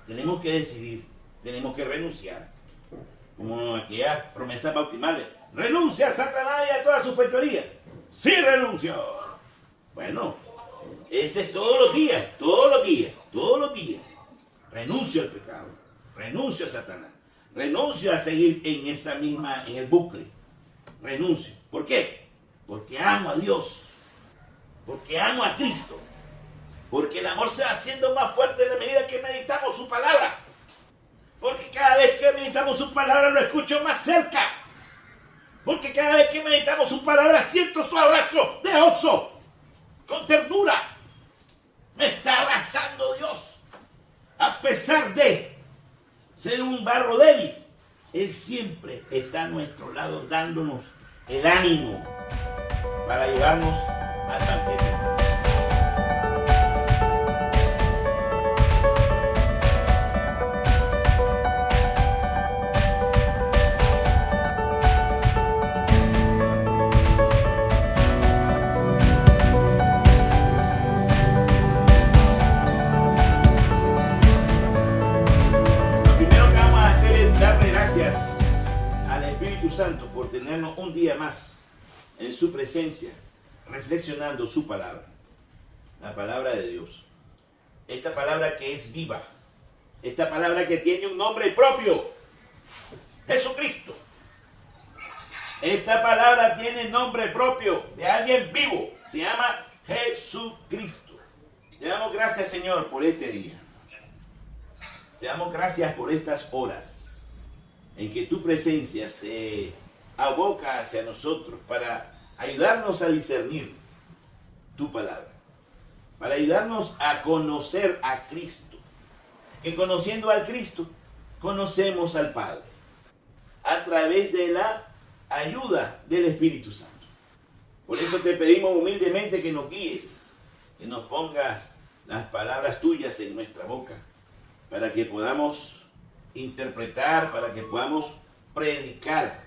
Tenemos que decidir, tenemos que renunciar. Como aquellas promesas bautismales. Renuncia a Satanás y a todas sus fechorías. Sí, renuncio. Bueno, ese es todos los días, todos los días, todos los días. Renuncio al pecado, renuncio a Satanás, renuncio a seguir en el bucle. Renuncio. ¿Por qué? Porque amo a Dios, porque amo a Cristo, porque el amor se va haciendo más fuerte a medida que meditamos su palabra. Porque cada vez que meditamos su palabra lo escucho más cerca. Porque cada vez que meditamos su palabra siento su abrazo de oso, con ternura. Me está abrazando Dios. A pesar de ser un barro débil, Él siempre está a nuestro lado dándonos el ánimo para llevarnos al banquete. Santo por tenernos un día más en su presencia, reflexionando su palabra, la palabra de Dios. Esta palabra que es viva, esta palabra que tiene un nombre propio, Jesucristo. Esta palabra tiene nombre propio de alguien vivo, se llama Jesucristo. Te damos gracias, Señor, por este día. Te damos gracias por estas horas en que tu presencia se aboca hacia nosotros para ayudarnos a discernir tu palabra, para ayudarnos a conocer a Cristo, que conociendo al Cristo, conocemos al Padre, a través de la ayuda del Espíritu Santo. Por eso te pedimos humildemente que nos guíes, que nos pongas las palabras tuyas en nuestra boca, para que podamos interpretar, para que podamos predicar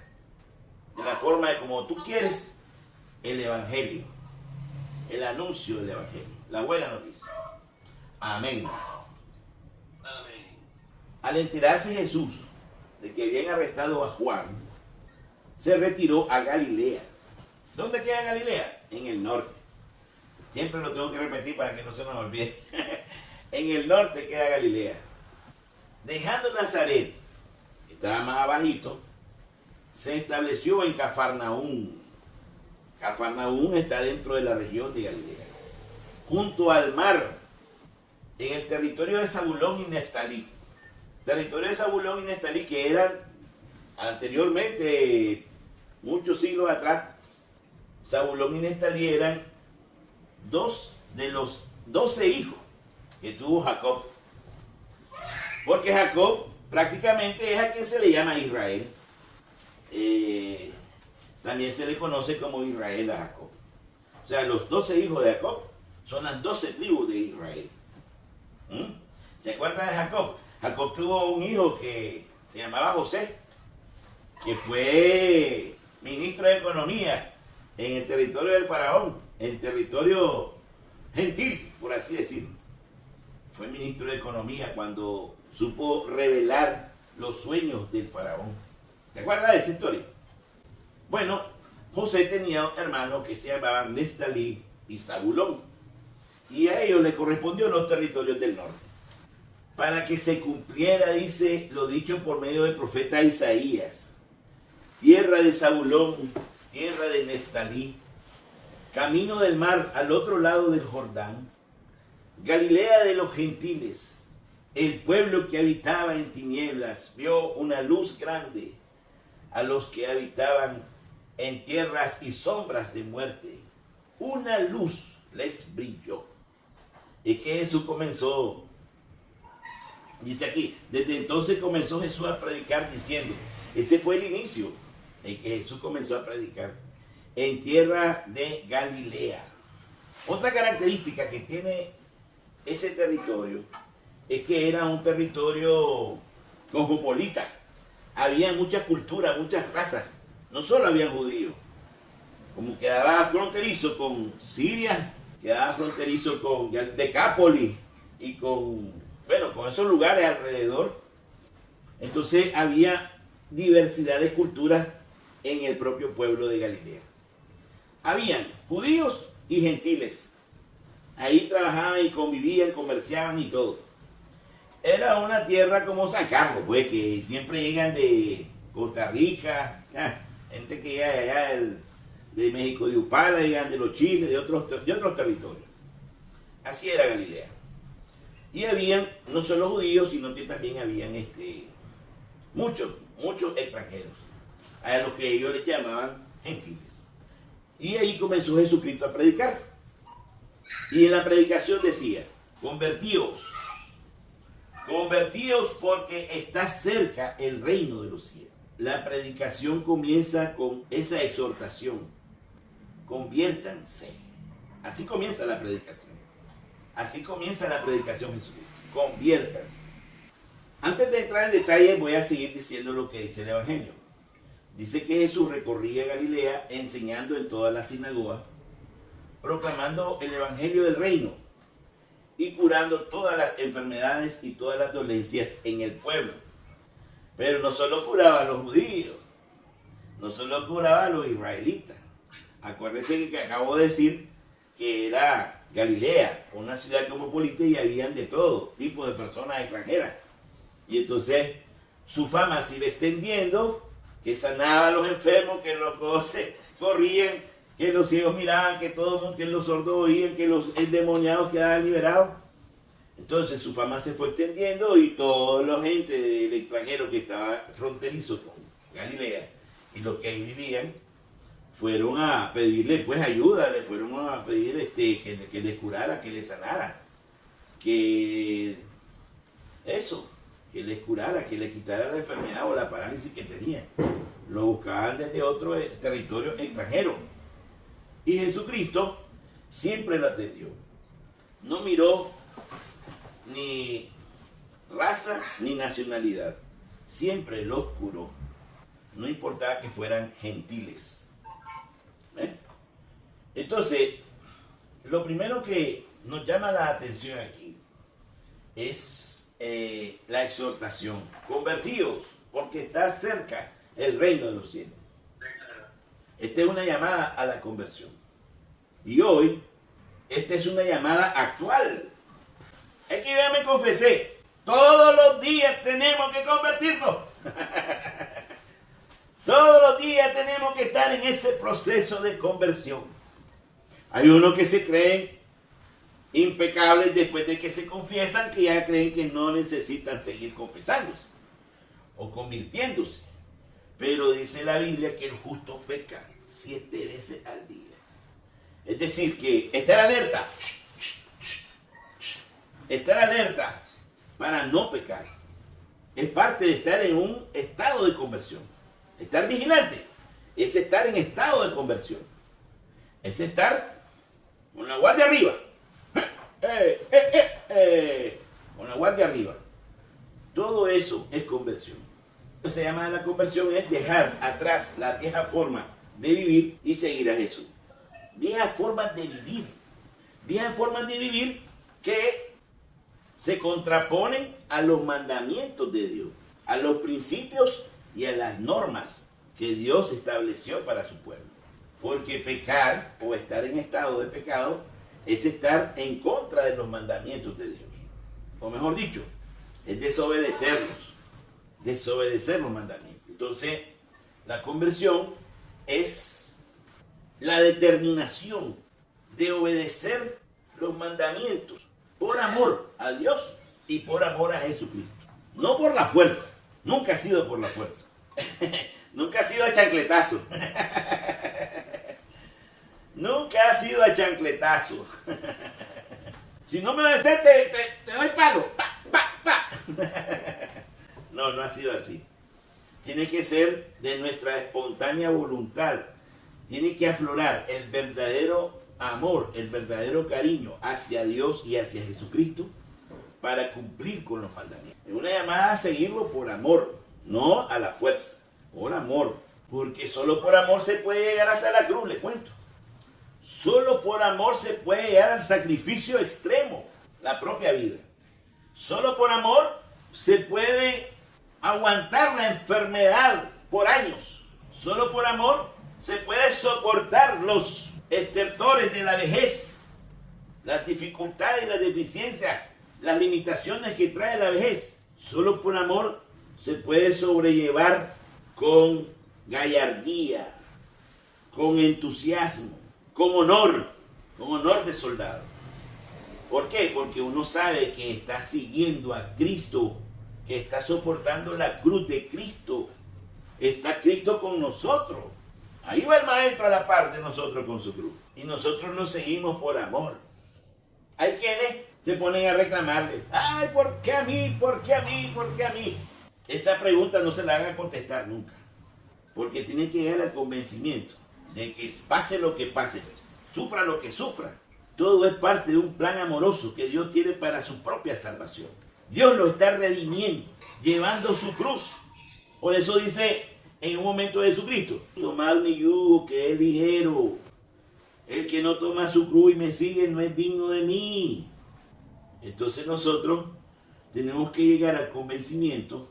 de la forma de como tú quieres el Evangelio, el anuncio del Evangelio, la buena noticia. Amén. Amén. Al enterarse Jesús de que habían arrestado a Juan, se retiró a Galilea. ¿Dónde queda Galilea? En el norte. Siempre lo tengo que repetir para que no se nos olvide. En el norte queda Galilea. Dejando Nazaret, que estaba más abajito, se estableció en Cafarnaúm. Cafarnaúm está dentro de la región de Galilea, junto al mar, en el territorio de Zabulón y Neftalí. Territorio de Zabulón y Neftalí que eran anteriormente, muchos siglos atrás, Zabulón y Neftalí eran dos de los 12 hijos que tuvo Jacob. Porque Jacob prácticamente es a quien se le llama Israel. También se le conoce como Israel a Jacob. O sea, los 12 hijos de Jacob son las 12 tribus de Israel. ¿Se acuerdan de Jacob? Jacob tuvo un hijo que se llamaba José, que fue ministro de Economía en el territorio del faraón, el territorio gentil, por así decirlo. Fue ministro de Economía cuando supo revelar los sueños del faraón. ¿Te acuerdas de esa historia? Bueno, José tenía hermanos que se llamaban Neftalí y Zabulón, y a ellos le correspondió los territorios del norte. Para que se cumpliera, dice, lo dicho por medio del profeta Isaías: tierra de Zabulón, tierra de Neftalí, camino del mar al otro lado del Jordán, Galilea de los gentiles. El pueblo que habitaba en tinieblas vio una luz grande. A los que habitaban en tierras y sombras de muerte, una luz les brilló. Y que Jesús comenzó, dice aquí, desde entonces comenzó Jesús a predicar diciendo, ese fue el inicio en que Jesús comenzó a predicar, en tierra de Galilea. Otra característica que tiene ese territorio es que era un territorio cosmopolita. Había muchas culturas, muchas razas. No solo había judíos. Como quedaba fronterizo con Siria, quedaba fronterizo con Decápolis y con bueno, con esos lugares alrededor, entonces había diversidad de culturas en el propio pueblo de Galilea. Habían judíos y gentiles. Ahí trabajaban y convivían, comerciaban y todo. Era una tierra como San Carlos, pues, que siempre llegan de Costa Rica, gente que llega de allá de México de Upala, llegan de los Chiles, de otros territorios. Así era Galilea. Y habían no solo judíos, sino que también habían muchos extranjeros, a los que ellos les llamaban gentiles. Y ahí comenzó Jesucristo a predicar. Y en la predicación decía, convertíos porque está cerca el reino de los cielos. La predicación comienza con esa exhortación, conviértanse. Así comienza la predicación. Así comienza la predicación Jesús. Conviértanse. Antes de entrar en detalle voy a seguir diciendo lo que dice el Evangelio. Dice que Jesús recorría Galilea enseñando en todas las sinagogas, proclamando el Evangelio del reino y curando todas las enfermedades y todas las dolencias en el pueblo. Pero no solo curaba a los judíos, no solo curaba a los israelitas. Acuérdense que acabo de decir que era Galilea, una ciudad cosmopolita, y habían de todo tipo de personas extranjeras. Y entonces su fama se iba extendiendo, que sanaba a los enfermos, que los coces corrían, que los ciegos miraban, que todo el mundo, que los sordos oían, que los endemoniados quedaban liberados. Entonces su fama se fue extendiendo y toda la gente del extranjero que estaba fronterizo con Galilea y los que ahí vivían fueron a pedirle pues ayuda, le fueron a pedir que les curara, que les sanara, que les curara, que les quitara la enfermedad o la parálisis que tenían. Lo buscaban desde otro territorio extranjero. Y Jesucristo siempre lo atendió. No miró ni raza ni nacionalidad. Siempre los curó. No importaba que fueran gentiles. Entonces, lo primero que nos llama la atención aquí es la exhortación. Convertíos, porque está cerca el reino de los cielos. Esta es una llamada a la conversión. Y hoy, esta es una llamada actual. Es que ya me confesé. Todos los días tenemos que convertirnos. Todos los días tenemos que estar en ese proceso de conversión. Hay unos que se creen impecables después de que se confiesan, que ya creen que no necesitan seguir confesándose o convirtiéndose. Pero dice la Biblia que el justo peca 7 veces al día. Es decir, que estar alerta. Estar alerta para no pecar. Es parte de estar en un estado de conversión. Estar vigilante es estar en estado de conversión. Es estar con la guardia arriba. Con la guardia arriba. Todo eso es conversión. Lo que se llama la conversión es dejar atrás la vieja forma de vivir y seguir a Jesús. Viejas formas de vivir. Viejas formas de vivir que se contraponen a los mandamientos de Dios, a los principios y a las normas que Dios estableció para su pueblo. Porque pecar o estar en estado de pecado es estar en contra de los mandamientos de Dios. O mejor dicho, es desobedecerlos. Desobedecer los mandamientos. Entonces, la conversión es la determinación de obedecer los mandamientos por amor a Dios y por amor a Jesucristo. No por la fuerza. Nunca ha sido por la fuerza. Nunca ha sido a chancletazo. Nunca ha sido a chancletazo. Si no me obedeces, te doy palo. Pa, pa, pa. No, no ha sido así. Tiene que ser de nuestra espontánea voluntad. Tiene que aflorar el verdadero amor, el verdadero cariño hacia Dios y hacia Jesucristo para cumplir con los mandamientos. Es una llamada a seguirlo por amor, no a la fuerza, por amor. Porque solo por amor se puede llegar hasta la cruz, le cuento. Solo por amor se puede llegar al sacrificio extremo, la propia vida. Solo por amor se puede aguantar la enfermedad por años. Solo por amor se puede soportar los estertores de la vejez, las dificultades y las deficiencias, las limitaciones que trae la vejez. Solo por amor se puede sobrellevar con gallardía, con entusiasmo, con honor de soldado. ¿Por qué? Porque uno sabe que está siguiendo a Cristo, que está soportando la cruz de Cristo. Está Cristo con nosotros. Ahí va el maestro a la par de nosotros con su cruz. Y nosotros lo seguimos por amor. Hay quienes se ponen a reclamarle, ay, ¿por qué a mí? ¿Por qué a mí? ¿Por qué a mí? Esa pregunta no se la hagan contestar nunca. Porque tienen que llegar al convencimiento de que pase lo que pase, sufra lo que sufra. Todo es parte de un plan amoroso que Dios tiene para su propia salvación. Dios lo está redimiendo, llevando su cruz. Por eso dice en un momento de Jesucristo, tomad mi yugo que es ligero. El que no toma su cruz y me sigue no es digno de mí. Entonces nosotros tenemos que llegar al convencimiento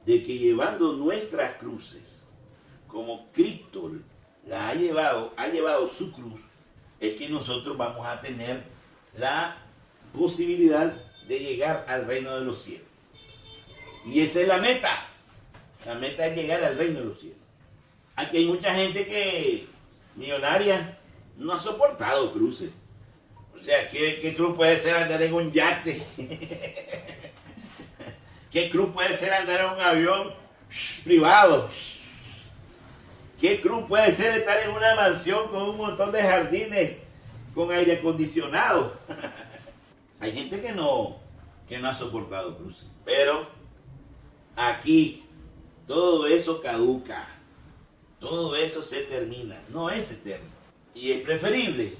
de que llevando nuestras cruces, como Cristo ha llevado su cruz, es que nosotros vamos a tener la posibilidad de llegar al reino de los cielos. Y esa es la meta. La meta es llegar al reino de los cielos. Aquí hay mucha gente que, millonaria, no ha soportado cruces. O sea, ¿qué cruz puede ser andar en un yate? ¿Qué cruz puede ser andar en un avión privado? ¿Qué cruz puede ser estar en una mansión con un montón de jardines, con aire acondicionado? Hay gente que no ha soportado cruces. Pero aquí todo eso caduca. Todo eso se termina. No es eterno. Y es preferible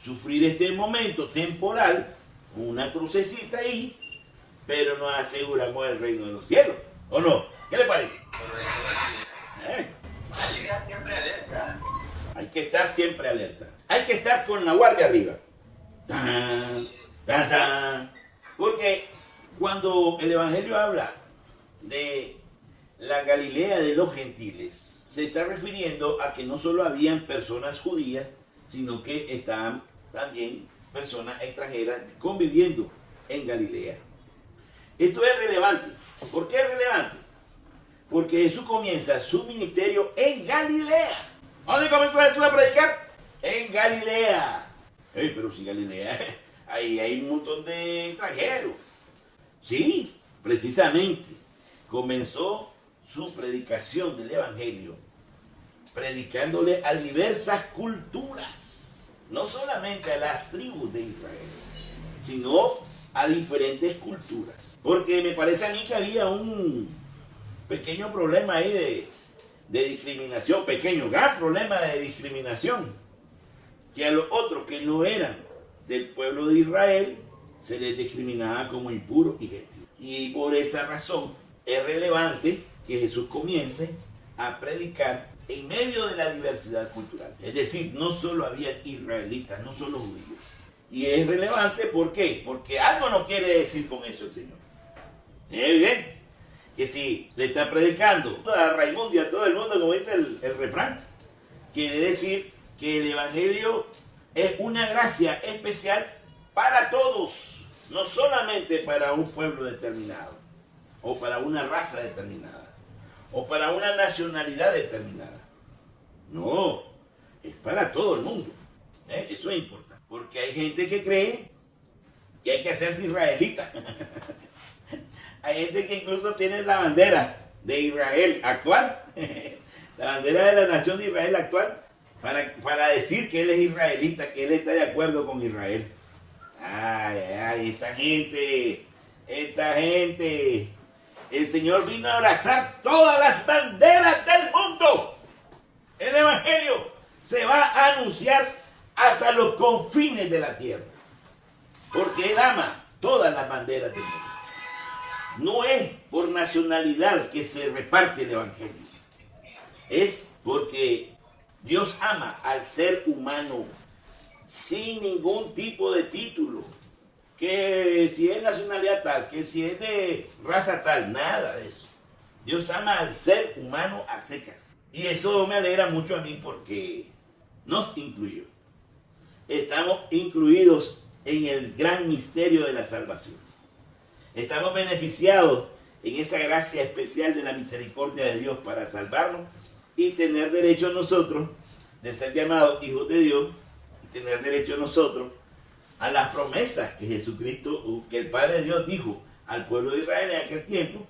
sufrir este momento temporal, una crucecita ahí, pero nos aseguramos el reino de los cielos. ¿O no? ¿Qué le parece? Hay que estar siempre alerta. Hay que estar siempre alerta. Hay que estar con la guardia arriba. ¡Tan, tan, tan! Porque cuando el Evangelio habla de la Galilea de los gentiles, se está refiriendo a que no solo habían personas judías, sino que estaban también personas extranjeras conviviendo en Galilea. Esto es relevante. ¿Por qué es relevante? Porque Jesús comienza su ministerio en Galilea. ¿Dónde comenzó Jesús a predicar? En Galilea. Pero si Galilea, ahí hay un montón de extranjeros. Sí, precisamente. Comenzó su predicación del Evangelio, predicándole a diversas culturas. No solamente a las tribus de Israel, sino a diferentes culturas. Porque me parece a mí que había un pequeño problema ahí de discriminación, gran problema de discriminación, que a los otros que no eran del pueblo de Israel se les discriminaba como impuros y gentiles. Y por esa razón es relevante que Jesús comience a predicar en medio de la diversidad cultural. Es decir, no solo había israelitas, no solo judíos. Y es relevante, ¿por qué? Porque algo no quiere decir con eso el Señor. Es evidente que si le está predicando a Raimundo y a todo el mundo, como dice el refrán, quiere decir que el Evangelio es una gracia especial para todos, no solamente para un pueblo determinado, o para una raza determinada, o para una nacionalidad determinada. No, es para todo el mundo. Eso es importante, porque hay gente que cree que hay que hacerse israelita. Hay gente que incluso tiene la bandera de Israel actual, la bandera de la nación de Israel actual, para decir que él es israelita, que él está de acuerdo con Israel. Ay, esta gente. El Señor vino a abrazar todas las banderas del mundo. El Evangelio se va a anunciar hasta los confines de la tierra, porque Él ama todas las banderas del mundo. No es por nacionalidad que se reparte el Evangelio. Es porque Dios ama al ser humano sin ningún tipo de título. ¿Ok? que si es nacionalidad tal, que si es de raza tal, nada de eso. Dios ama al ser humano a secas. Y eso me alegra mucho a mí porque nos incluyó. Estamos incluidos en el gran misterio de la salvación. Estamos beneficiados en esa gracia especial de la misericordia de Dios para salvarnos y tener derecho nosotros de ser llamados hijos de Dios y tener derecho nosotros a las promesas que Jesucristo, que el Padre de Dios dijo al pueblo de Israel en aquel tiempo.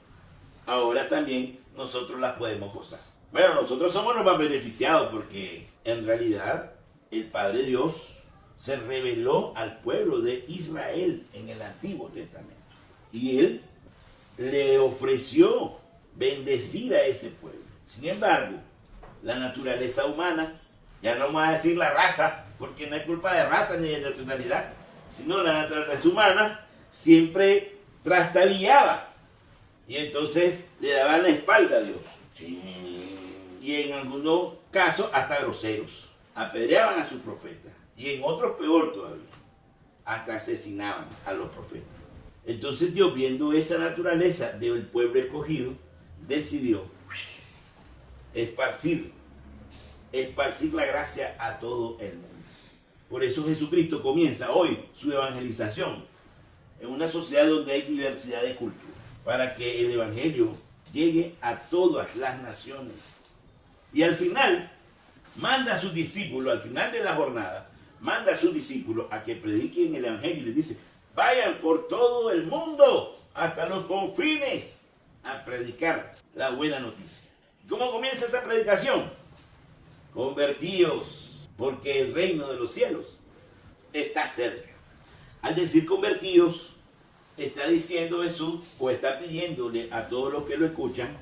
Ahora también nosotros las podemos gozar. Bueno, nosotros somos los más beneficiados porque en realidad el Padre Dios se reveló al pueblo de Israel en el Antiguo Testamento. Y Él le ofreció bendecir a ese pueblo. Sin embargo, la naturaleza humana, ya no vamos a decir la raza, porque no es culpa de raza ni de nacionalidad, sino la naturaleza humana siempre trastabillaba. Y entonces le daban la espalda a Dios. Y en algunos casos hasta groseros. Apedreaban a sus profetas. Y en otros peor todavía. Hasta asesinaban a los profetas. Entonces Dios, viendo esa naturaleza del pueblo escogido, decidió esparcir la gracia a todo el mundo. Por eso Jesucristo comienza hoy su evangelización en una sociedad donde hay diversidad de culturas, para que el evangelio llegue a todas las naciones. Y al final, manda a sus discípulos, al final de la jornada, manda a sus discípulos a que prediquen el evangelio y les dice: vayan por todo el mundo, hasta los confines, a predicar la buena noticia. ¿Cómo comienza esa predicación? Convertíos, porque el reino de los cielos está cerca. Al decir convertíos, está diciendo Jesús, o está pidiéndole a todos los que lo escuchan,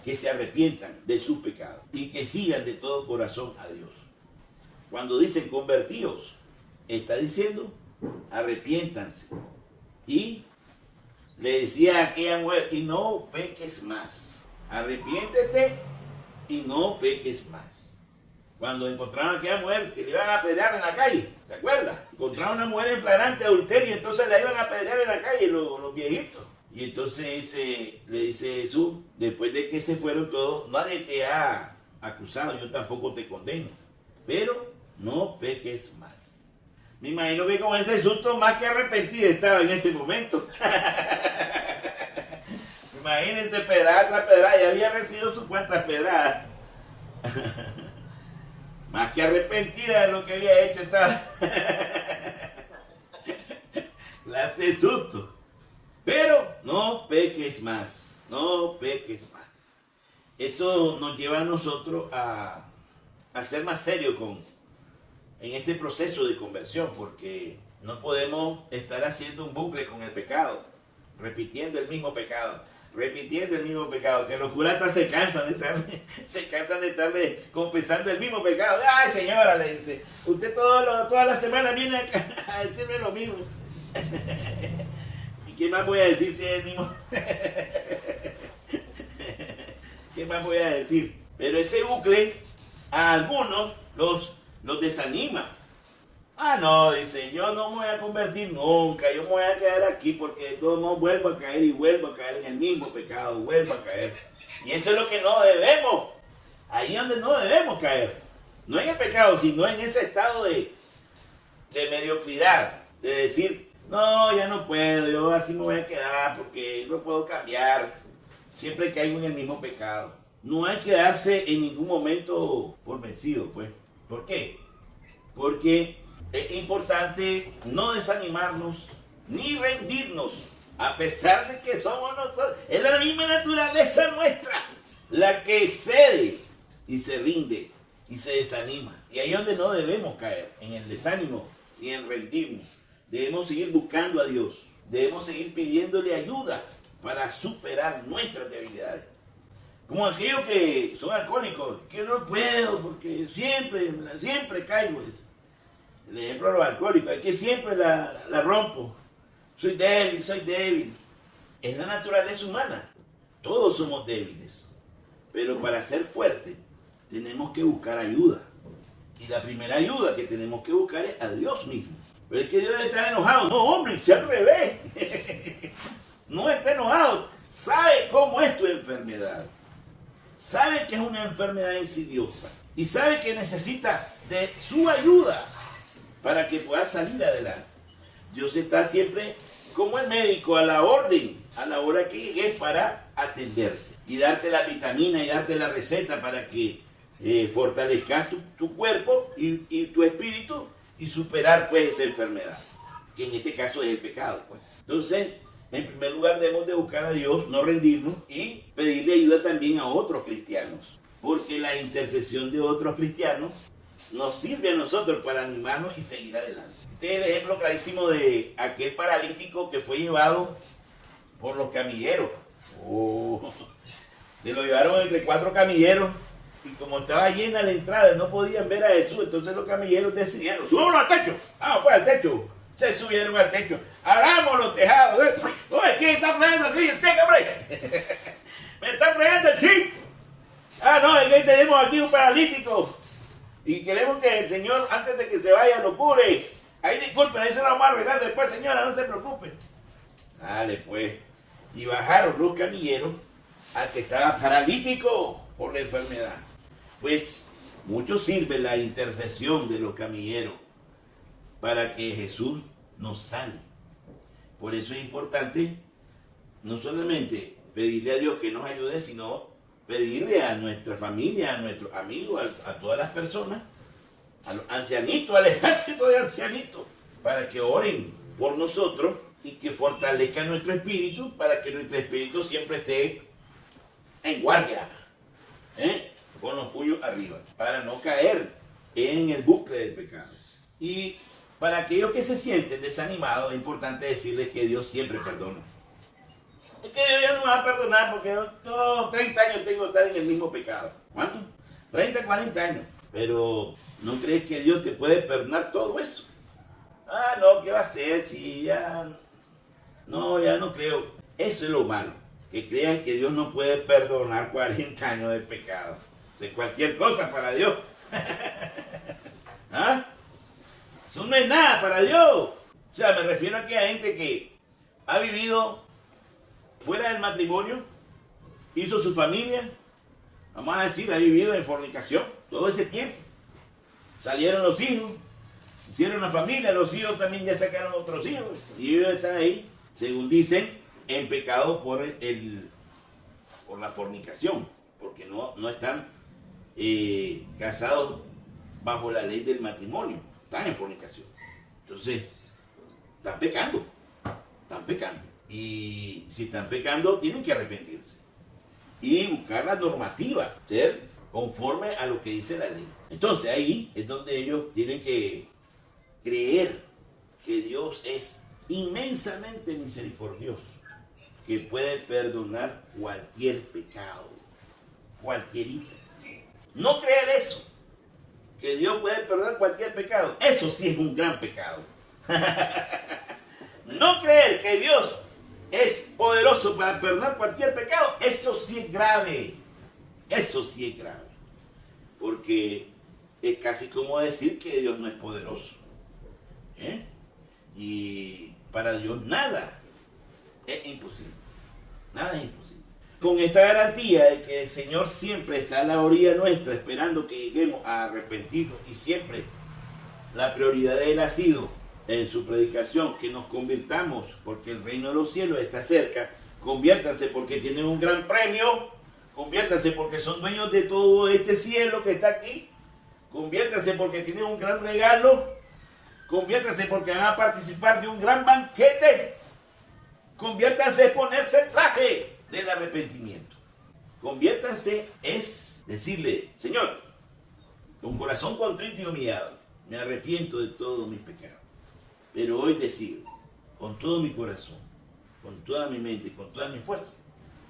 que se arrepientan de sus pecados y que sigan de todo corazón a Dios. Cuando dicen convertíos, está diciendo arrepiéntanse. Y le decía a aquella mujer: y no peques más. Arrepiéntete y no peques más. Cuando encontraron a aquella mujer que le iban a apedrear en la calle, ¿te acuerdas? Encontraron a una mujer en flagrante adulterio y entonces la iban a apedrear en la calle los viejitos. Y entonces le dice Jesús, después de que se fueron todos: nadie te ha acusado, yo tampoco te condeno, pero no peques más. Me imagino que con ese susto más que arrepentida estaba en ese momento. Imagínense, pedrada tras pedrada, ya había recibido sus cuantas pedradas. Más que arrepentida de lo que había hecho estaba. Clase de susto. Pero no peques más, no peques más. Esto nos lleva a nosotros a ser más serios en este proceso de conversión, porque no podemos estar haciendo un bucle con el pecado, repitiendo el mismo pecado, que los curas se cansan de estarle confesando el mismo pecado. Ay, señora, le dice, usted toda la semana viene a decirme lo mismo. ¿Qué más voy a decir si es el mismo? ¿Qué más voy a decir? Pero ese bucle a algunos los desanima. Ah, no, dice, yo no me voy a convertir nunca, yo me voy a quedar aquí porque de todos modos vuelvo a caer y vuelvo a caer en el mismo pecado, vuelvo a caer. Y eso es lo que no debemos, ahí es donde no debemos caer. No en el pecado, sino en ese estado de mediocridad, de decir: no, ya no puedo, yo así me voy a quedar porque no puedo cambiar. Siempre caigo en el mismo pecado. No hay que darse en ningún momento por vencido, pues. ¿Por qué? Porque es importante no desanimarnos ni rendirnos, a pesar de que somos nosotros. Es la misma naturaleza nuestra la que cede y se rinde y se desanima. Y ahí es donde no debemos caer, en el desánimo y en rendirnos. Debemos seguir buscando a Dios. Debemos seguir pidiéndole ayuda para superar nuestras debilidades. Como aquellos que son alcohólicos, que no puedo porque siempre caigo. El ejemplo de los alcohólicos, es que siempre la rompo. Soy débil. Es la naturaleza humana. Todos somos débiles. Pero para ser fuertes, tenemos que buscar ayuda. Y la primera ayuda que tenemos que buscar es a Dios mismo. Pero es que Dios debe estar enojado. No, hombre, si al revés. No está enojado. Sabe cómo es tu enfermedad. Sabe que es una enfermedad insidiosa. Y sabe que necesita de su ayuda para que pueda salir adelante. Dios está siempre como el médico a la orden, a la hora que llegues para atenderte. Y darte la vitamina y darte la receta para que fortalezcas tu cuerpo y tu espíritu y superar pues esa enfermedad, que en este caso es el pecado. Pues. Entonces, en primer lugar debemos de buscar a Dios, no rendirnos y pedirle ayuda también a otros cristianos, porque la intercesión de otros cristianos nos sirve a nosotros para animarnos y seguir adelante. Este es el ejemplo clarísimo de aquel paralítico que fue llevado por los camilleros. Se lo llevaron entre 4 camilleros y como estaba llena la entrada no podían ver a Jesús, entonces los camilleros decidieron, ¡subámonos al techo! ¡Vamos pues al techo! Se subieron al techo, abramos los tejados. Oye, ¿quién está fregando aquí? ¡El zinc, hombre! ¡Me está fregando el zinc! Ah, no, es que tenemos aquí un paralítico y queremos que el Señor, antes de que se vaya, lo cure. Ahí disculpen, ahí se lo vamos a arreglar después, señora, no se preocupe. Dale, pues. Y bajaron los camilleros al que estaba paralítico por la enfermedad. Pues mucho sirve la intercesión de los camilleros para que Jesús nos sane. Por eso es importante no solamente pedirle a Dios que nos ayude, sino pedirle a nuestra familia, a nuestros amigos, a todas las personas, a los ancianitos, al ejército de ancianitos, para que oren por nosotros y que fortalezcan nuestro espíritu, para que nuestro espíritu siempre esté en guardia, con los puños arriba, para no caer en el bucle del pecado. Y para aquellos que se sienten desanimados, es importante decirles que Dios siempre perdona. Es que Dios no me va a perdonar porque yo todos 30 años tengo que estar en el mismo pecado. ¿Cuánto? 30, 40 años. Pero ¿no crees que Dios te puede perdonar todo eso? Ah, no, ¿qué va a hacer si ya... No, ya no creo. Eso es lo malo. Que crean que Dios no puede perdonar 40 años de pecado. O sea, cualquier cosa para Dios. ¿Ah? Eso no es nada para Dios. O sea, me refiero a que hay gente que ha vivido fuera del matrimonio, hizo su familia, vamos a decir, ha vivido en fornicación todo ese tiempo. Salieron los hijos, hicieron una familia, los hijos también ya sacaron otros hijos y ellos están ahí, según dicen, en pecado por la fornicación, porque no están casados bajo la ley del matrimonio, están en fornicación. Entonces, están pecando. Y si están pecando, tienen que arrepentirse y buscar la normativa, ser conforme a lo que dice la ley. Entonces ahí es donde ellos tienen que creer que Dios es inmensamente misericordioso, que puede perdonar cualquier pecado, cualquierito. No creer eso, que Dios puede perdonar cualquier pecado, eso sí es un gran pecado. No creer que Dios es poderoso para perdonar cualquier pecado, eso sí es grave. Eso sí es grave. Porque es casi como decir que Dios no es poderoso. Y para Dios nada es imposible. Nada es imposible. Con esta garantía de que el Señor siempre está a la orilla nuestra, esperando que lleguemos a arrepentirnos, y siempre la prioridad de Él ha sido en su predicación que nos convirtamos, porque el reino de los cielos está cerca. Conviértanse porque tienen un gran premio, conviértanse porque son dueños de todo este cielo que está aquí, conviértanse porque tienen un gran regalo, conviértanse porque van a participar de un gran banquete, conviértanse en ponerse el traje del arrepentimiento. Conviértanse es decirle: Señor, con corazón contrito y humillado, me arrepiento de todos mis pecados. Pero hoy decido, con todo mi corazón, con toda mi mente, con toda mi fuerza,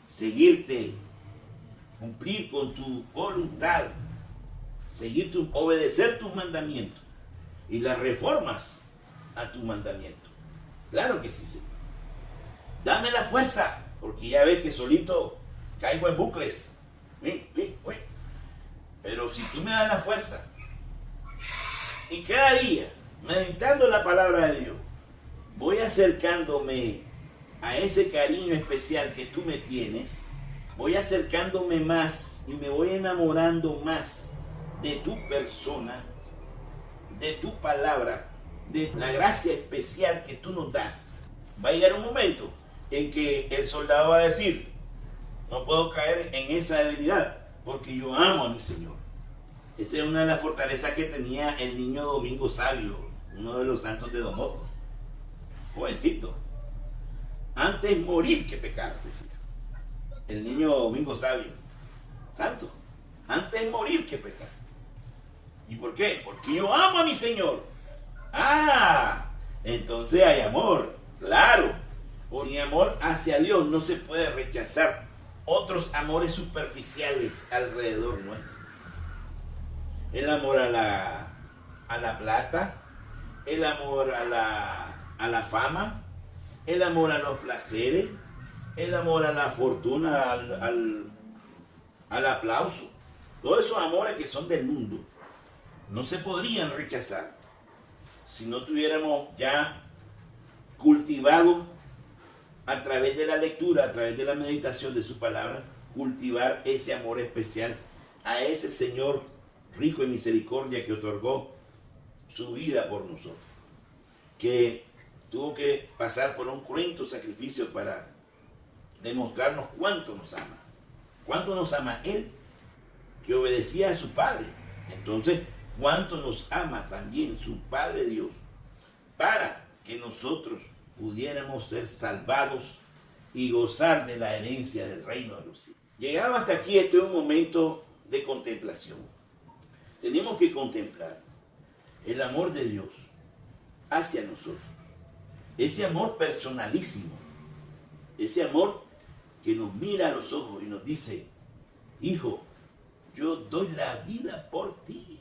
seguirte, cumplir con tu voluntad, obedecer tus mandamientos y las reformas a tus mandamientos. Claro que sí, Señor. Dame la fuerza, porque ya ves que solito caigo en bucles. Pero si tú me das la fuerza y cada día meditando la palabra de Dios, voy acercándome a ese cariño especial que tú me tienes, voy acercándome más y me voy enamorando más de tu persona, de tu palabra, de la gracia especial que tú nos das. Va a llegar un momento en que el soldado va a decir, no puedo caer en esa debilidad porque yo amo a mi Señor. Esa es una de las fortalezas que tenía el niño Domingo Sabio, uno de los santos de Don Bosco, jovencito. Antes morir que pecar, decía el niño Domingo Sabio, santo. Antes morir que pecar. ¿Y por qué? Porque yo amo a mi Señor. Ah, entonces hay amor, claro. Sin amor hacia Dios no se puede rechazar otros amores superficiales alrededor nuestro. El amor a la plata, el amor a la fama, el amor a los placeres, el amor a la fortuna, al aplauso. Todos esos amores que son del mundo no se podrían rechazar si no tuviéramos ya cultivado a través de la lectura, a través de la meditación de su palabra, cultivar ese amor especial a ese Señor rico en misericordia que otorgó su vida por nosotros, que tuvo que pasar por un cruento sacrificio para demostrarnos cuánto nos ama Él, que obedecía a su Padre. Entonces, cuánto nos ama también su Padre Dios, para que nosotros pudiéramos ser salvados y gozar de la herencia del reino de los cielos. Llegado hasta aquí, este es un momento de contemplación. Tenemos que contemplar el amor de Dios hacia nosotros. Ese amor personalísimo. Ese amor que nos mira a los ojos y nos dice, hijo, yo doy la vida por ti.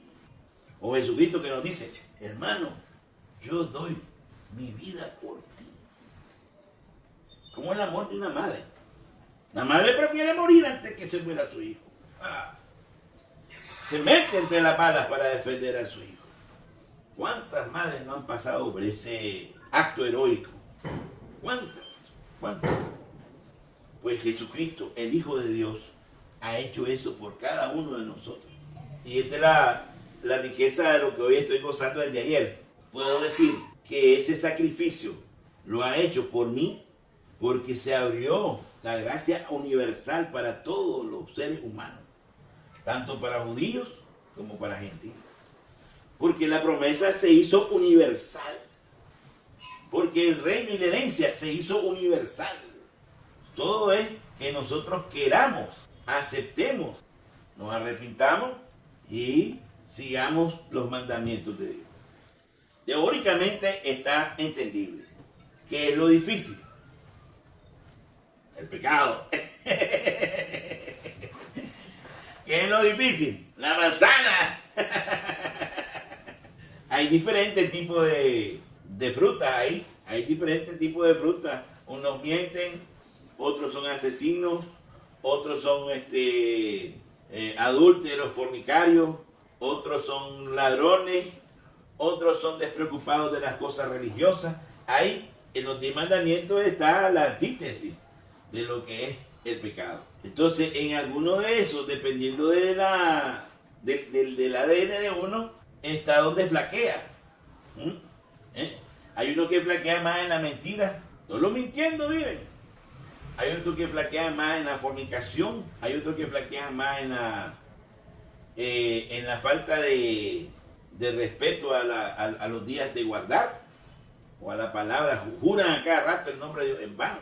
O Jesucristo que nos dice, hermano, yo doy mi vida por ti. Como el amor de una madre. La madre prefiere morir antes que se muera su hijo. Se mete entre las balas para defender a su hijo. ¿Cuántas madres no han pasado por ese acto heroico? ¿Cuántas? Pues Jesucristo, el Hijo de Dios, ha hecho eso por cada uno de nosotros. Y esta es la riqueza de lo que hoy estoy gozando desde ayer. Puedo decir que ese sacrificio lo ha hecho por mí, porque se abrió la gracia universal para todos los seres humanos, tanto para judíos como para gentiles. Porque la promesa se hizo universal. Porque el reino y la herencia se hizo universal. Todo es que nosotros queramos, aceptemos, nos arrepintamos y sigamos los mandamientos de Dios. Teóricamente está entendible. ¿Qué es lo difícil? El pecado. ¿Qué es lo difícil? La manzana. Hay diferentes tipos de frutas ahí. Hay diferentes tipos de frutas. Unos mienten, otros son asesinos, otros son adúlteros, fornicarios, otros son ladrones, otros son despreocupados de las cosas religiosas. Ahí en los 10 mandamientos está la antítesis de lo que es el pecado. Entonces, en alguno de esos, dependiendo del ADN de uno, está donde flaquea. Hay uno que flaquea más en la mentira, solo mintiendo viven. Hay otro que flaquea más en la fornicación, hay otro que flaquea más en la falta de respeto a los días de guardar, o a la palabra, juran a cada rato el nombre de Dios en vano.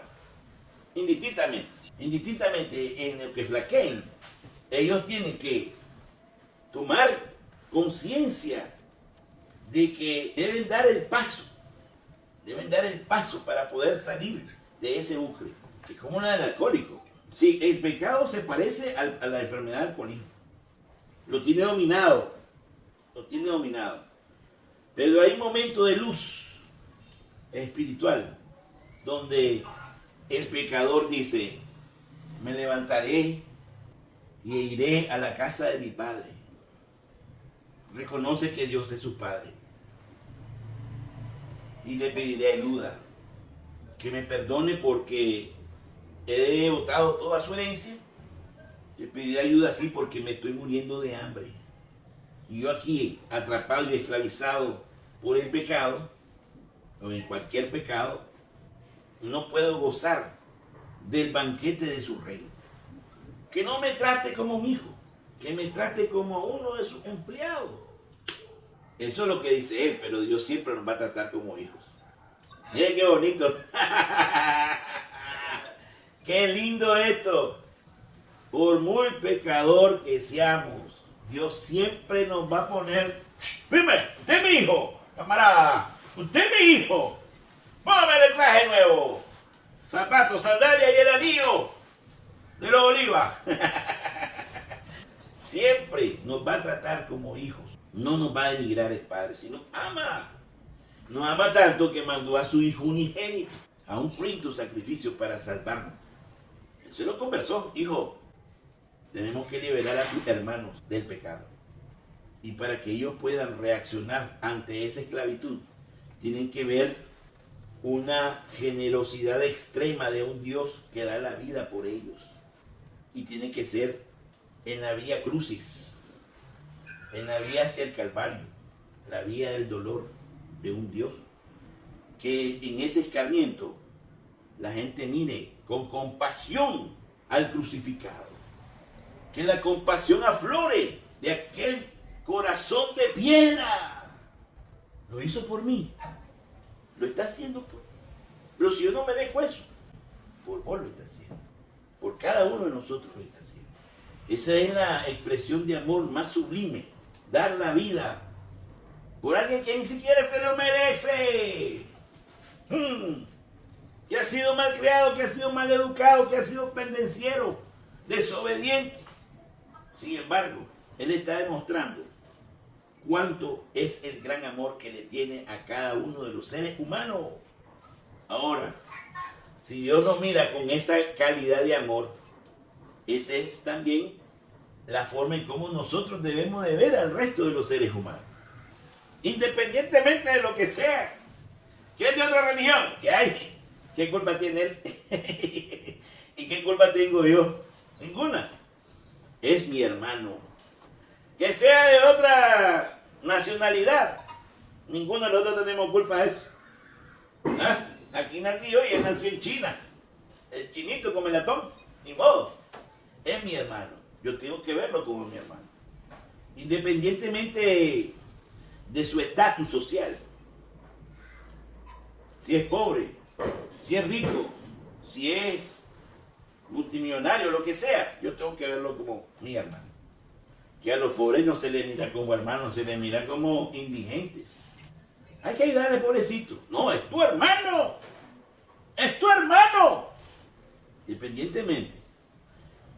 Indistintamente en el que flaqueen, ellos tienen que tomar conciencia de que deben dar el paso para poder salir de ese bucle. Es como la del alcohólico. Sí, el pecado se parece a la enfermedad del alcoholismo. Lo tiene dominado. Pero hay momentos de luz espiritual donde el pecador dice, me levantaré y iré a la casa de mi padre. Reconoce que Dios es su padre. y le pediré ayuda. Que me perdone porque he botado toda su herencia. Le pediré ayuda así porque me estoy muriendo de hambre. Y yo aquí, atrapado y esclavizado por el pecado, o en cualquier pecado, no puedo gozar del banquete de su rey. Que no me trate como un hijo, que me trate como uno de sus empleados. Eso es lo que dice él, pero Dios siempre nos va a tratar como hijos. Miren qué bonito. Qué lindo esto. Por muy pecador que seamos, Dios siempre nos va a poner. Firme, usted es mi hijo, camarada. Usted es mi hijo. Póngame el traje nuevo. Zapatos, sandalias y el anillo de los olivas. Siempre nos va a tratar como hijos. No nos va a denigrar el Padre, sino ama. Nos ama tanto que mandó a su Hijo unigénito a un cruento sacrificio para salvarnos. Se lo conversó, hijo. Tenemos que liberar a tus hermanos del pecado. Y para que ellos puedan reaccionar ante esa esclavitud, tienen que ver una generosidad extrema de un Dios que da la vida por ellos. Y tiene que ser en la vía crucis, en la vía hacia el Calvario, la vía del dolor de un Dios. Que en ese escarmiento la gente mire con compasión al crucificado. Que la compasión aflore de aquel corazón de piedra. Lo hizo por mí. Lo está haciendo por mí. Pero si yo no me dejo eso, por vos lo está haciendo. Por cada uno de nosotros lo está haciendo. Esa es la expresión de amor más sublime. Dar la vida por alguien que ni siquiera se lo merece. Que ha sido mal criado, que ha sido mal educado, que ha sido pendenciero, desobediente. Sin embargo, Él está demostrando cuánto es el gran amor que le tiene a cada uno de los seres humanos. Ahora, si Dios nos mira con esa calidad de amor, esa es también la forma en cómo nosotros debemos de ver al resto de los seres humanos. Independientemente de lo que sea. ¿Qué es de otra religión? ¿Qué hay? ¿Qué culpa tiene él? ¿Y qué culpa tengo yo? Ninguna. Es mi hermano. Que sea de otra nacionalidad. Ninguno de nosotros tenemos culpa de eso. ¿Ah? Aquí nací yo y él nació en China. El chinito come latón. Ni modo. Es mi hermano. Yo tengo que verlo como mi hermano. Independientemente de su estatus social. Si es pobre, si es rico, si es multimillonario, lo que sea, yo tengo que verlo como mi hermano. Que a los pobres no se les mira como hermanos, se les mira como indigentes. Hay que ayudarle, pobrecito. No, es tu hermano. Es tu hermano. Independientemente.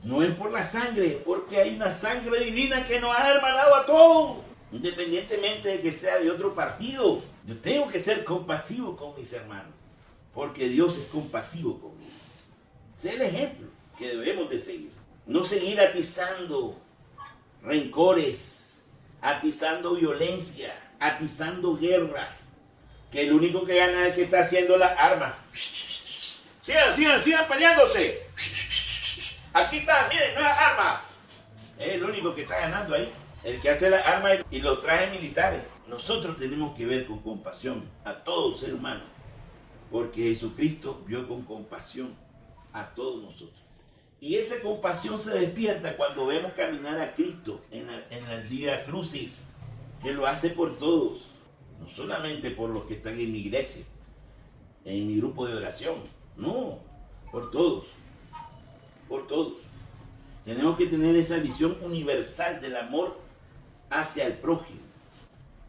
No es por la sangre, porque hay una sangre divina que nos ha hermanado a todos. Independientemente de que sea de otro partido. Yo tengo que ser compasivo con mis hermanos. Porque Dios es compasivo conmigo. Ese es el ejemplo que debemos de seguir. No seguir atizando rencores, atizando violencia, atizando guerra. Que el único que gana es el que está haciendo las armas. Sigan peleándose. Aquí está, miren, nuevas armas. Es el único que está ganando ahí. El que hace las armas y los trajes militares. Nosotros tenemos que ver con compasión a todo ser humano. Porque Jesucristo vio con compasión a todos nosotros. Y esa compasión se despierta cuando vemos caminar a Cristo en el día crucis. Que lo hace por todos. No solamente por los que están en mi iglesia, en mi grupo de oración. No, por todos. Por todos. Tenemos que tener esa visión universal del amor hacia el prójimo.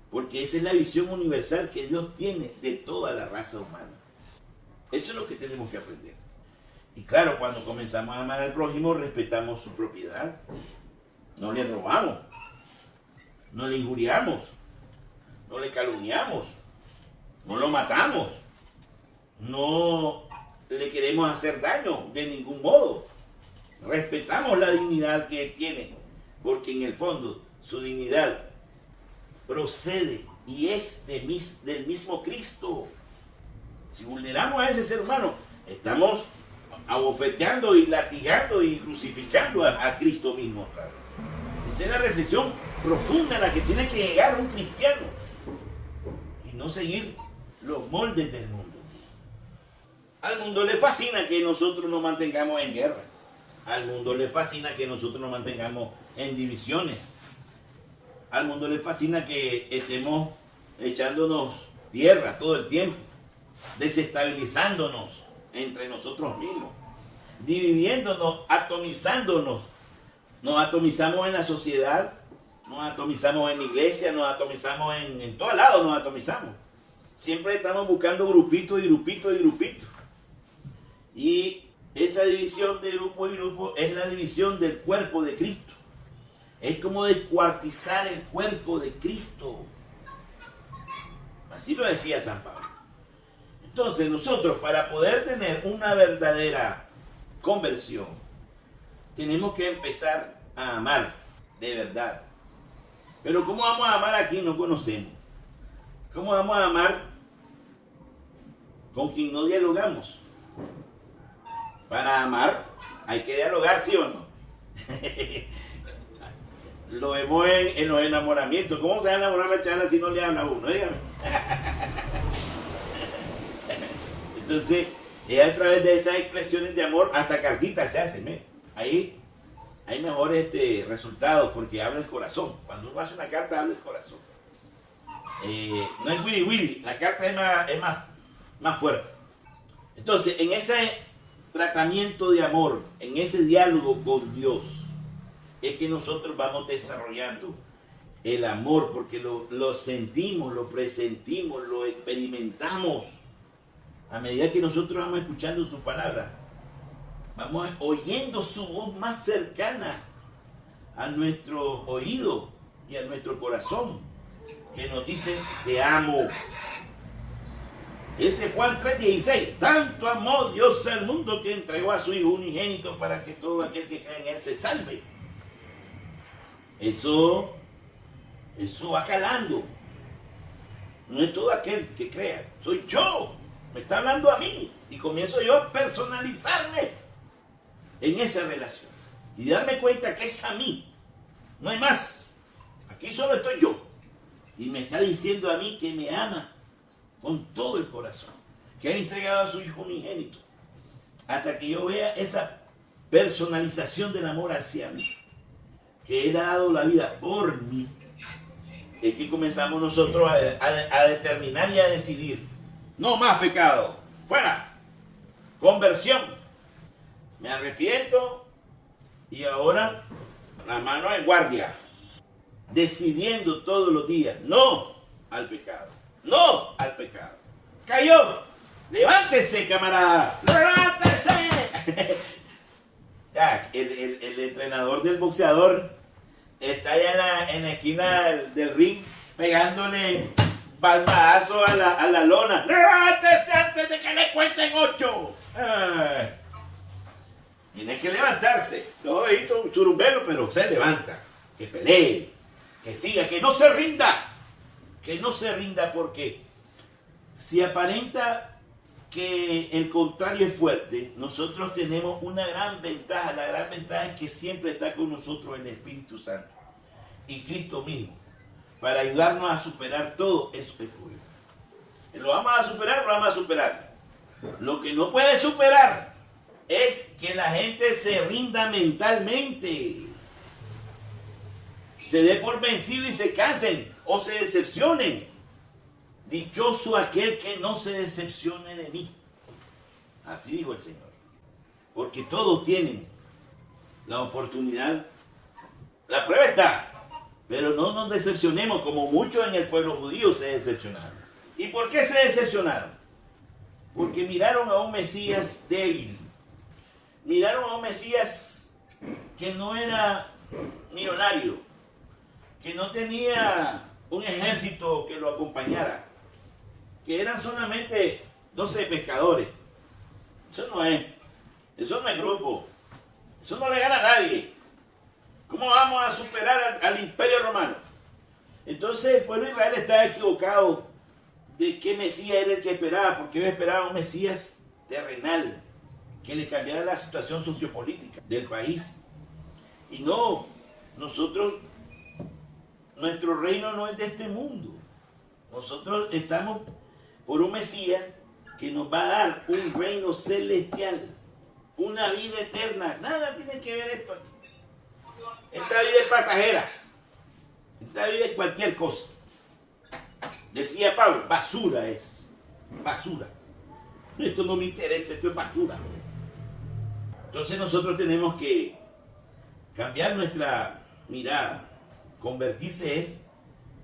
Porque esa es la visión universal que Dios tiene de toda la raza humana. Eso es lo que tenemos que aprender. Y claro, cuando comenzamos a amar al prójimo, respetamos su propiedad. No le robamos. No le injuriamos. No le calumniamos. No lo matamos. No le queremos hacer daño de ningún modo. Respetamos la dignidad que tiene, porque en el fondo su dignidad procede y es del mismo Cristo. Si vulneramos a ese ser humano, estamos abofeteando y latigando y crucificando a Cristo mismo otra vez. Esa es la reflexión profunda a la que tiene que llegar un cristiano y no seguir los moldes del mundo. Al mundo le fascina que nosotros nos mantengamos en guerra. Al mundo le fascina que nosotros nos mantengamos en divisiones. Al mundo le fascina que estemos echándonos tierra todo el tiempo, desestabilizándonos entre nosotros mismos, dividiéndonos, atomizándonos. Nos atomizamos en la sociedad, nos atomizamos en la iglesia, nos atomizamos en todos lados, nos atomizamos. Siempre estamos buscando grupitos y grupitos y grupitos. Y esa división de grupo y grupo es la división del cuerpo de Cristo. Es como descuartizar el cuerpo de Cristo. Así lo decía San Pablo. Entonces nosotros, para poder tener una verdadera conversión, tenemos que empezar a amar de verdad. Pero ¿cómo vamos a amar a quien no conocemos? ¿Cómo vamos a amar con quien no dialogamos? Para amar hay que dialogar, ¿sí o no? Lo vemos en los enamoramientos. ¿Cómo se va a enamorar la chala si no le habla a uno? Dígame. Entonces, es a través de esas expresiones de amor, hasta cartitas se hacen. ¿eh? Ahí hay mejores resultados porque habla el corazón. Cuando uno hace una carta, habla el corazón. No es wiri wiri, la carta es más fuerte. Entonces, en ese tratamiento de amor, en ese diálogo con Dios, es que nosotros vamos desarrollando el amor, porque lo sentimos, lo presentimos, lo experimentamos. A medida que nosotros vamos escuchando su palabra, vamos oyendo su voz más cercana a nuestro oído y a nuestro corazón, que nos dice, te amo. Ese Juan 3:16, tanto amó Dios al mundo que entregó a su Hijo unigénito para que todo aquel que cree en Él se salve. Eso va calando. No es todo aquel que crea, soy yo, me está hablando a mí. Y comienzo yo a personalizarme en esa relación y darme cuenta que es a mí, no hay más. Aquí solo estoy yo. Y me está diciendo a mí que me ama con todo el corazón, que ha entregado a su Hijo unigénito, hasta que yo vea esa personalización del amor hacia mí, que Él ha dado la vida por mí. Es que comenzamos nosotros a determinar y a decidir, no más pecado, fuera, conversión, me arrepiento y ahora la mano en guardia, decidiendo todos los días, no al pecado. No al pecado. Cayó. Levántese, camarada. Levántese. Ya, el entrenador del boxeador está allá en la esquina del ring pegándole palmazo a la lona. Levántese antes de que le cuenten 8. Tiene que levantarse. Todo esto un churumbelo, pero se levanta. Que pelee. Que siga. Que no se rinda. Que no se rinda, porque si aparenta que el contrario es fuerte, nosotros tenemos una gran ventaja. La gran ventaja es que siempre está con nosotros el Espíritu Santo y Cristo mismo para ayudarnos a superar todo eso que ocurre. ¿Lo vamos a superar? Lo vamos a superar. Lo que no puede superar es que la gente se rinda mentalmente, se dé por vencido y se cansen o se decepcionen. Dichoso aquel que no se decepcione de mí. Así dijo el Señor. Porque todos tienen la oportunidad. La prueba está. Pero no nos decepcionemos como muchos en el pueblo judío se decepcionaron. ¿Y por qué se decepcionaron? Porque miraron a un Mesías débil. Miraron a un Mesías que no era millonario, que no tenía un ejército que lo acompañara, que eran solamente 12 pescadores. Eso no es grupo, eso no le gana a nadie. ¿Cómo vamos a superar al imperio romano? Entonces el pueblo de Israel está equivocado de qué Mesías era el que esperaba, porque yo esperaba un Mesías terrenal, que le cambiara la situación sociopolítica del país. Y no, nuestro reino no es de este mundo. Nosotros estamos por un Mesías que nos va a dar un reino celestial, una vida eterna. Nada tiene que ver esto aquí. Esta vida es pasajera. Esta vida es cualquier cosa. Decía Pablo, basura es. Basura. Esto no me interesa, esto es basura. Entonces nosotros tenemos que cambiar nuestra mirada. Convertirse es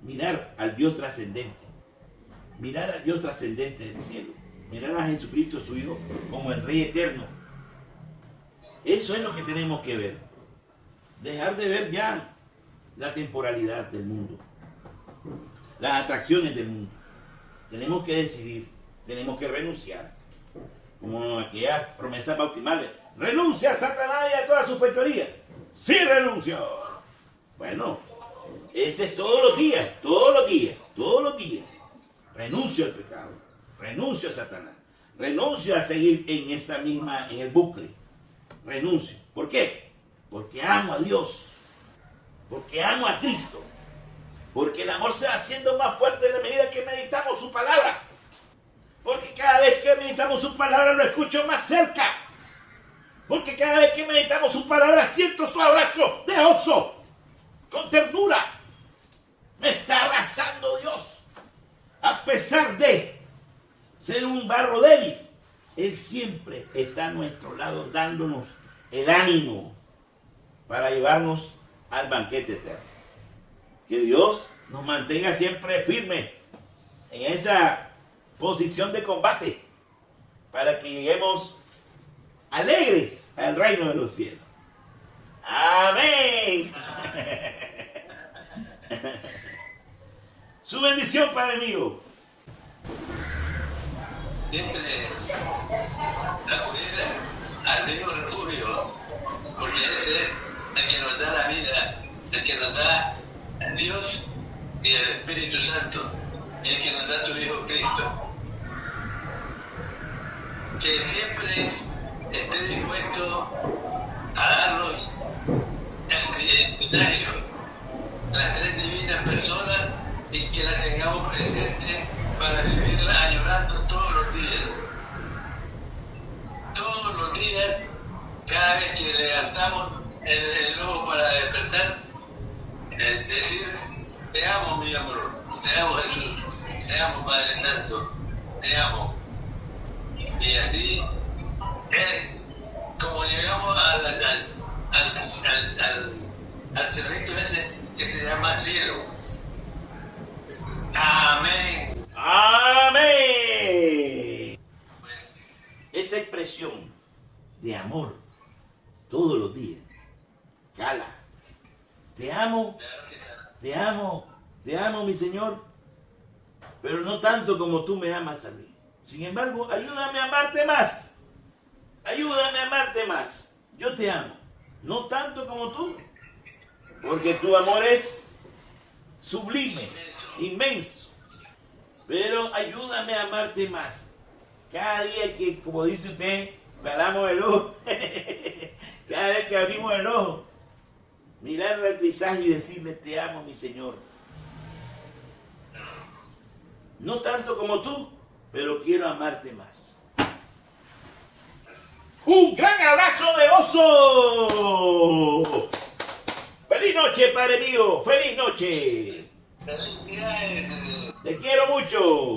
mirar al Dios trascendente. Mirar al Dios trascendente del cielo. Mirar a Jesucristo, su Hijo, como el Rey eterno. Eso es lo que tenemos que ver. Dejar de ver ya la temporalidad del mundo. Las atracciones del mundo. Tenemos que decidir. Tenemos que renunciar. Como aquellas promesas bautismales. Renuncia a Satanás y a toda su fechoría. Sí renuncio. Bueno, ese es todos los días. Renuncio al pecado. Renuncio a Satanás. Renuncio a seguir en el bucle. Renuncio. ¿Por qué? Porque amo a Dios. Porque amo a Cristo. Porque el amor se va haciendo más fuerte en la medida que meditamos su palabra. Porque cada vez que meditamos su palabra lo escucho más cerca. Porque cada vez que meditamos su palabra siento su abrazo de oso. Con ternura. Me está abrazando Dios. A pesar de ser un barro débil, Él siempre está a nuestro lado dándonos el ánimo para llevarnos al banquete eterno. Que Dios nos mantenga siempre firmes en esa posición de combate para que lleguemos alegres al reino de los cielos. Amén. Su bendición, Padre mío. Siempre acudir al mismo refugio, porque es el que nos da la vida, el que nos da Dios y el Espíritu Santo, y el que nos da su Hijo Cristo. Que siempre esté dispuesto a darnos el Trinitario, las tres divinas personas, y que las tengamos presentes para vivirla añorando todos los días. Todos los días, cada vez que levantamos el ojo para despertar, es decir, te amo mi amor, te amo Jesús, te amo Padre Santo, te amo. Y así es como llegamos al cerrito ese que se llama cielo. Amén. Amén. Esa expresión de amor todos los días cala. Te amo, mi Señor, pero no tanto como tú me amas a mí. Sin embargo, ayúdame a amarte más. Ayúdame a amarte más. Yo te amo, no tanto como tú, porque tu amor es sublime, inmenso. Pero ayúdame a amarte más. Cada día que, como dice usted, paramos el ojo, cada vez que abrimos el ojo, mirarle al paisaje y decirle, te amo, mi Señor. No tanto como tú, pero quiero amarte más. ¡Un gran abrazo de oso! ¡Feliz noche, Padre mío! ¡Feliz noche! Felicidades. ¡Te quiero mucho!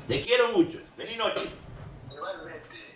Te quiero mucho. ¡Feliz noche! Igualmente.